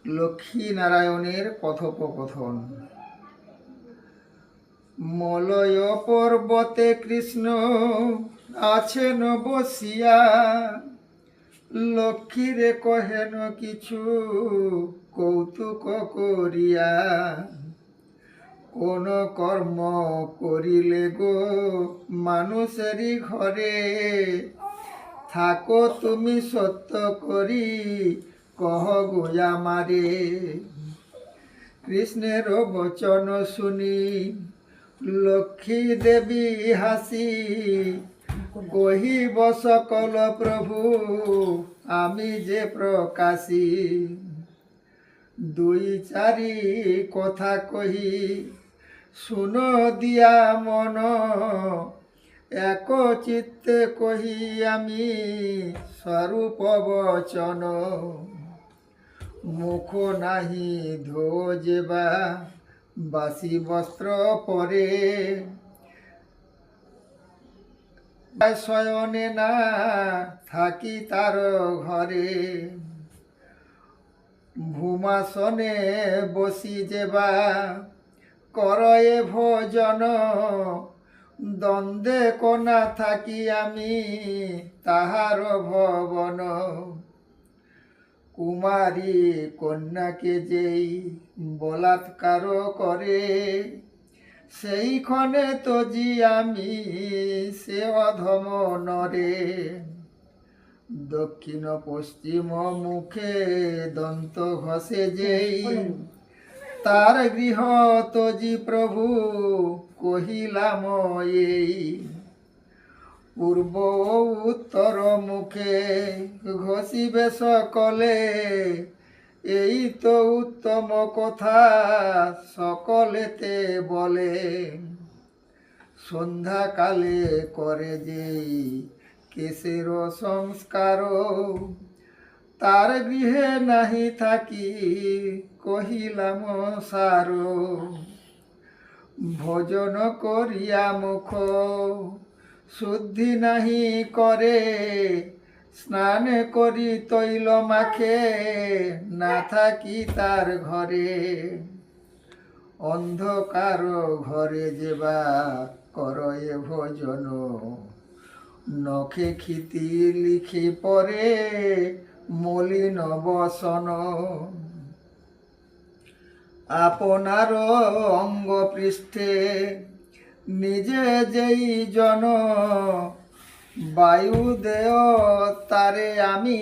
লক্ষ্মীনারায়ণের কথোপকথন। মলয় পর্বতে কৃষ্ণ আছেন বসিয়া, লক্ষ্মীরে কহেন কিছু কৌতুক করিয়া। কোন কর্ম করিলে গো মানুষেরই ঘরে, থাকো তুমি সত্য করি কহ গো আমারে। কৃষ্ণের বচন শুনি লক্ষ্মী দেবী হাসি, কহিব সকল প্রভু আমি যে প্রকাশী। দুই চারি কথা কহি শুনো দিয়া মন, এক চিত্তে কহি আমি স্বরূপ বচন। মুখ নাহি ধো যেবা বাসি বস্ত্র পরে, শয়নে না থাকি তার ঘরে। ভূমাসনে বসি যেবা করয়ে ভোজন, দ্বন্দ্বে কোনা থাকি আমি তাহার ভবন। কুমারী কন্যাকে যেই বলাৎকার করে, সেইক্ষণে তজি আমি সে অধম নরে। দক্ষিণ পশ্চিম মুখে দন্ত ঘষে যেই, তার গৃহ তজি প্রভু কহিলাম এই। পূর্ব উত্তর মুখে ঘষিবে সকলে, এই তো উত্তম কথা সকলেতে বলে। সন্ধ্যাকালে করে যেই কেশের সংস্কার, তার গৃহে নাহি থাকি কহিলাম সার। ভোজন করিয়া মুখ শুদ্ধি নাহি করে, স্নান করি তৈল মাখে না থাকি তার ঘরে। অন্ধকার ঘরে যেবা করয়ে ভোজন, নখে ক্ষিতি লিখি পরে মলিন বসন। আপনার অঙ্গ পৃষ্ঠে নিজে যেই জন, বায়ু দেয় তারে আমি